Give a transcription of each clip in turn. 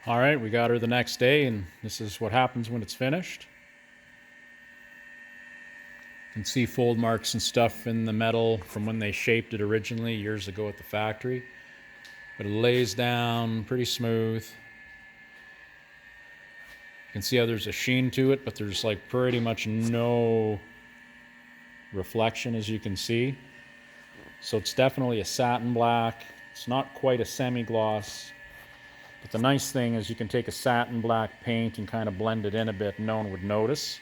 All right, we got her the next day, and this is what happens when it's finished. You can see fold marks and stuff in the metal from when they shaped it originally years ago at the factory. But it lays down pretty smooth. You can see how there's a sheen to it, but there's like pretty much no reflection, as you can see. So it's definitely a satin black. It's not quite a semi-gloss. But the nice thing is you can take a satin black paint and kind of blend it in a bit and no one would notice.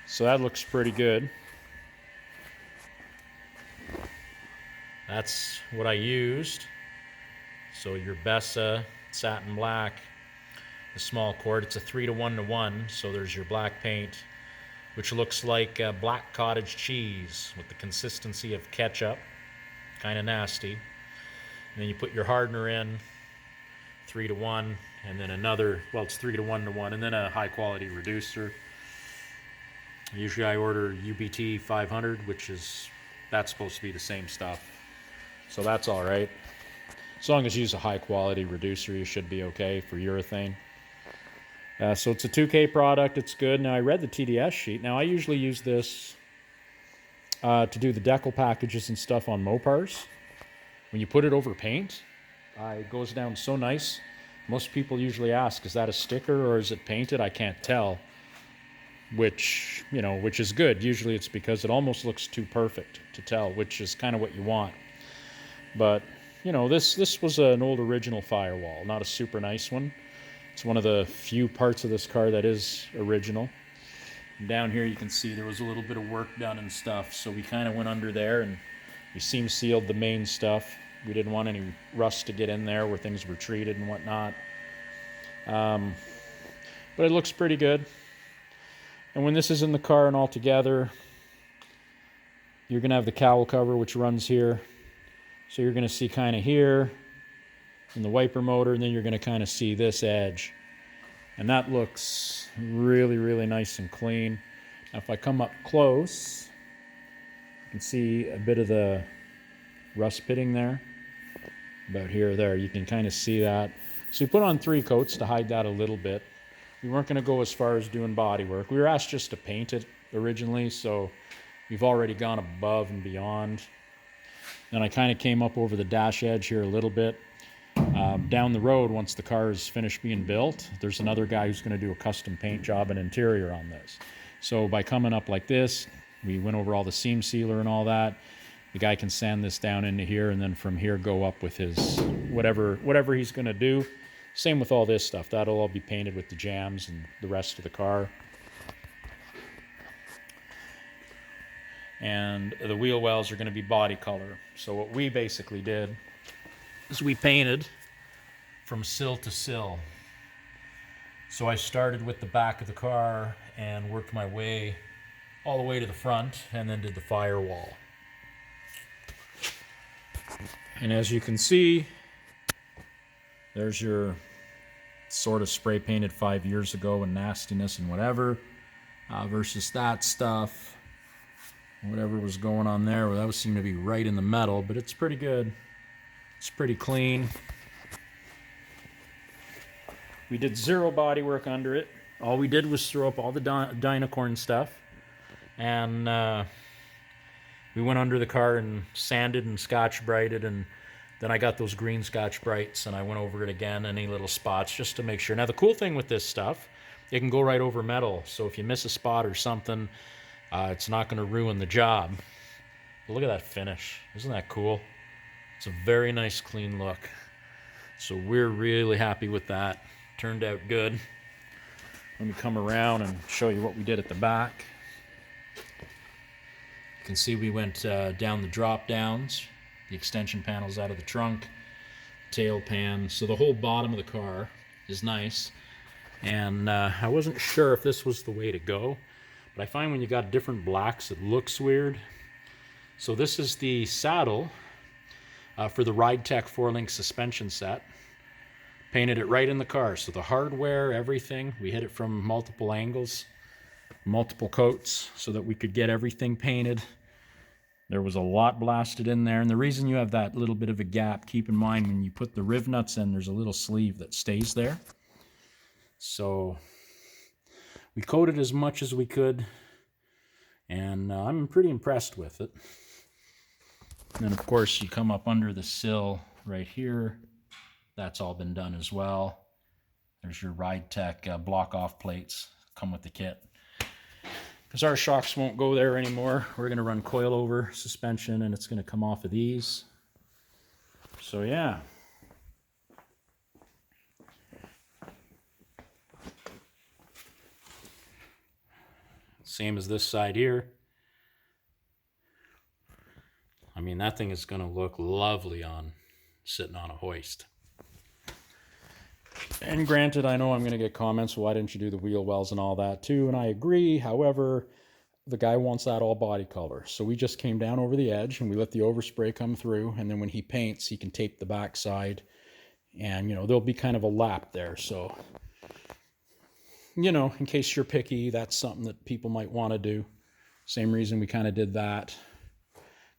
So that looks pretty good. That's what I used. So your Besa satin black, the small quart, it's a 3:1:1. So there's your black paint, which looks like black cottage cheese with the consistency of ketchup, kind of nasty. And then you put your hardener in, 3:1, and then another, well, it's 3:1:1, and then a high quality reducer. Usually I order UBT 500, that's supposed to be the same stuff. So that's all right. As long as you use a high quality reducer, you should be okay for urethane. So it's a 2K product. It's good. Now I read the TDS sheet. Now I usually use this to do the decal packages and stuff on Mopars. When you put it over paint, it goes down so nice. Most people usually ask, is that a sticker or is it painted? I can't tell, which is good. Usually it's because it almost looks too perfect to tell, which is kind of what you want. But, this was an old original Firewall, not a super nice one. It's one of the few parts of this car that is original. And down here you can see there was a little bit of work done and stuff, so we kind of went under there and we seam sealed the main stuff. We didn't want any rust to get in there where things were treated and whatnot. But it looks pretty good. And when this is in the car and all together, you're going to have the cowl cover, which runs here. So you're going to see kind of here in the wiper motor, and then you're going to kind of see this edge. And that looks really, really nice and clean. Now if I come up close, you can see a bit of the rust pitting there. About here or there, you can kind of see that. So we put on 3 coats to hide that a little bit. We weren't going to go as far as doing body work. We were asked just to paint it originally, so we've already gone above and beyond. Then I kind of came up over the dash edge here a little bit. Down the road, once the car is finished being built, there's another guy who's going to do a custom paint job and interior on this. So by coming up like this, we went over all the seam sealer and all that. The guy can sand this down into here, and then from here go up with his whatever he's going to do. Same with all this stuff. That'll all be painted with the jams and the rest of the car. And the wheel wells are going to be body color. So what we basically did is we painted from sill to sill. So I started with the back of the car and worked my way all the way to the front, and then did the firewall. And as you can see, there's your sort of spray painted 5 years ago and nastiness and whatever, versus that stuff, whatever was going on there. Well, that was seemed to be right in the metal, but it's pretty good. It's pretty clean. We did 0 body work under it. All we did was throw up all the Dynacorn stuff, and we went under the car and sanded and Scotch-Brighted, and then I got those green Scotch-Brights and I went over it again, any little spots, just to make sure. Now the cool thing with this stuff, it can go right over metal, so if you miss a spot or something, it's not going to ruin the job. But look at that finish. Isn't that cool? It's a very nice, clean look. So we're really happy with that. Turned out good. Let me come around and show you what we did at the back. You can see we went down the drop downs, the extension panels out of the trunk, tail pan. So the whole bottom of the car is nice. And I wasn't sure if this was the way to go, but I find when you got different blacks, it looks weird. So this is the saddle for the Ride Tech 4-link suspension set. Painted it right in the car. So the hardware, everything, we hit it from multiple angles, multiple coats, so that we could get everything painted There was a lot blasted in there, and the reason you have that little bit of a gap, keep in mind when you put the riv nuts in, there's a little sleeve that stays there. So we coated as much as we could, and I'm pretty impressed with it. And then of course you come up under the sill right here. That's all been done as well. There's your Ride Tech block off plates, come with the kit. Because our shocks won't go there anymore, we're going to run coilover suspension, and it's going to come off of these. So yeah. Same as this side here. I mean, that thing is going to look lovely on sitting on a hoist. And granted, I know I'm going to get comments, why didn't you do the wheel wells and all that too? And I agree. However, the guy wants that all body color. So we just came down over the edge and we let the overspray come through. And then when he paints, he can tape the backside. And, you know, there'll be kind of a lap there. So, you know, in case you're picky, that's something that people might want to do. Same reason we kind of did that.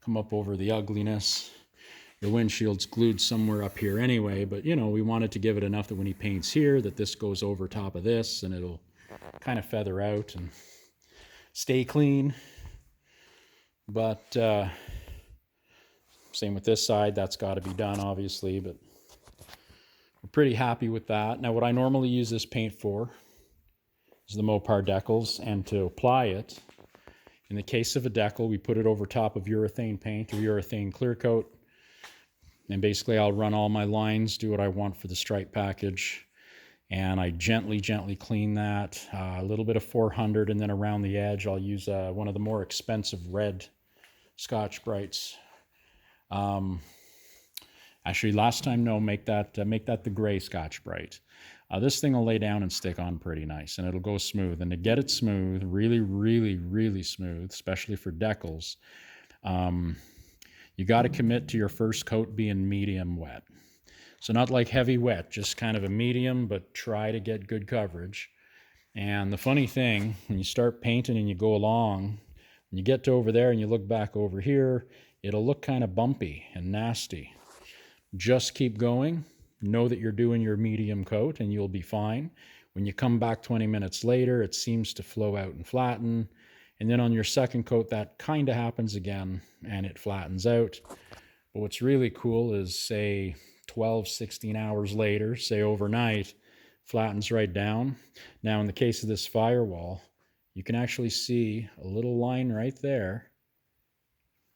Come up over the ugliness. The windshield's glued somewhere up here anyway, but you know, we wanted to give it enough that when he paints here, that this goes over top of this and it'll kind of feather out and stay clean. But same with this side, that's got to be done obviously, but we're pretty happy with that. Now what I normally use this paint for is the Mopar decals, and to apply it, in the case of a decal, we put it over top of urethane paint or urethane clear coat. And basically I'll run all my lines, do what I want for the stripe package. And I gently clean that. A little bit of 400, and then around the edge I'll use one of the more expensive red Scotch-Brites. Actually, last time, no, make that the gray Scotch-Brite. This thing will lay down and stick on pretty nice, and it'll go smooth. And to get it smooth, really smooth, especially for decals, you got to commit to your first coat being medium wet. So not like heavy wet, just kind of a medium, but try to get good coverage. And the funny thing, when you start painting and you go along, when you get to over there and you look back over here, it'll look kind of bumpy and nasty. Just keep going. Know that you're doing your medium coat and you'll be fine. When you come back 20 minutes later, it seems to flow out and flatten. And then on your second coat, that kind of happens again and it flattens out. But what's really cool is, say 12, 16 hours later, say overnight, flattens right down. Now in the case of this Firewall, you can actually see a little line right there.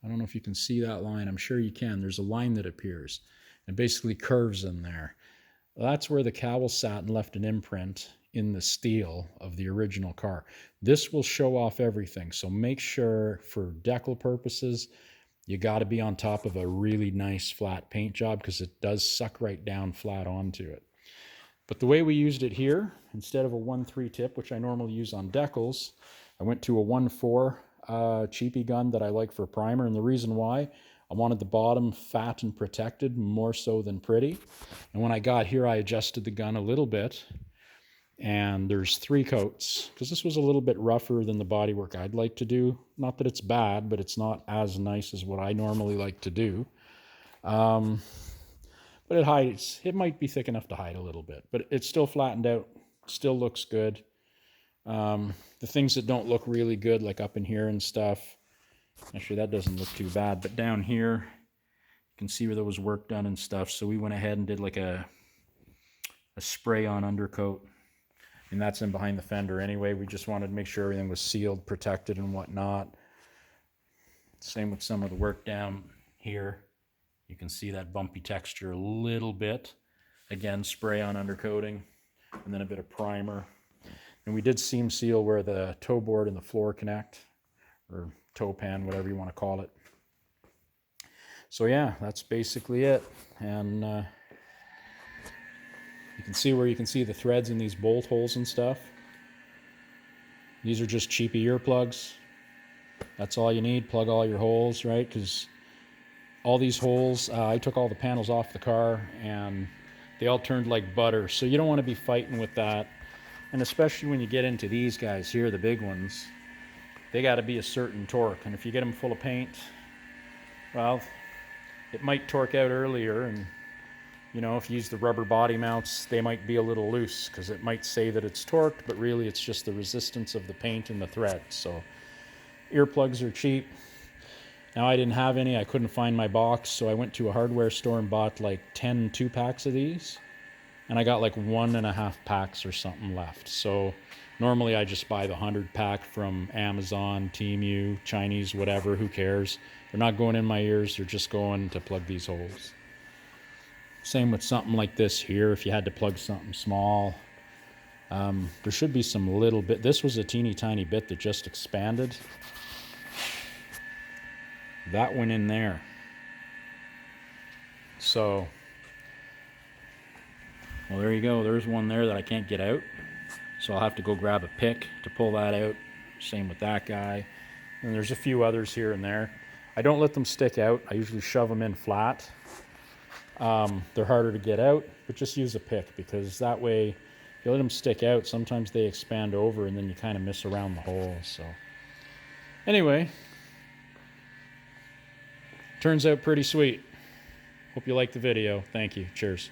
I don't know if you can see that line. I'm sure you can. There's a line that appears and basically curves in there. That's where the cowl satin left an imprint in the steel of the original car. This will show off everything, so make sure for decal purposes you got to be on top of a really nice flat paint job, because it does suck right down flat onto it. But the way we used it here, instead of a 1.3 tip, which I normally use on decals, I went to a 1.4 cheapy gun that I like for primer. And the reason why, I wanted the bottom fat and protected more so than pretty. And when I got here, I adjusted the gun a little bit. And there's 3 coats, because this was a little bit rougher than the bodywork I'd like to do. Not that it's bad, but it's not as nice as what I normally like to do. But it hides. It might be thick enough to hide a little bit, but it's still flattened out. Still looks good. The things that don't look really good, like up in here and stuff, actually that doesn't look too bad, but down here you can see where there was work done and stuff. So we went ahead and did like a spray on undercoat. And that's in behind the fender anyway. We just wanted to make sure everything was sealed, protected, and whatnot. Same with some of the work down here. You can see that bumpy texture a little bit. Again, spray on undercoating, and then a bit of primer. And we did seam seal where the toe board and the floor connect, or toe pan, whatever you want to call it. So yeah, that's basically it. And you can see where you can see the threads in these bolt holes and stuff. These are just cheapy earplugs. That's all you need. Plug all your holes, right? Because all these holes, I took all the panels off the car and they all turned like butter. So you don't want to be fighting with that. And especially when you get into these guys here, the big ones, they got to be a certain torque. And if you get them full of paint, Well, it might torque out earlier, and you know, if you use the rubber body mounts, they might be a little loose because it might say that it's torqued, but really it's just the resistance of the paint and the thread. So earplugs are cheap. Now, I didn't have any. I couldn't find my box, so I went to a hardware store and bought like 10 2-packs of these, and I got like 1.5 packs or something left. So normally I just buy the 100-pack from Amazon, Temu, Chinese, whatever, who cares. They're not going in my ears, they're just going to plug these holes. Same with something like this here, if you had to plug something small. There should be some little bit. This was a teeny tiny bit that just expanded. That went in there. So, well, there you go. There's one there that I can't get out. So I'll have to go grab a pick to pull that out. Same with that guy. And there's a few others here and there. I don't let them stick out. I usually shove them in flat. They're harder to get out, but just use a pick, because that way, if you let them stick out, sometimes they expand over and then you kind of miss around the hole. So anyway, turns out pretty sweet. Hope you liked the video. Thank you. Cheers.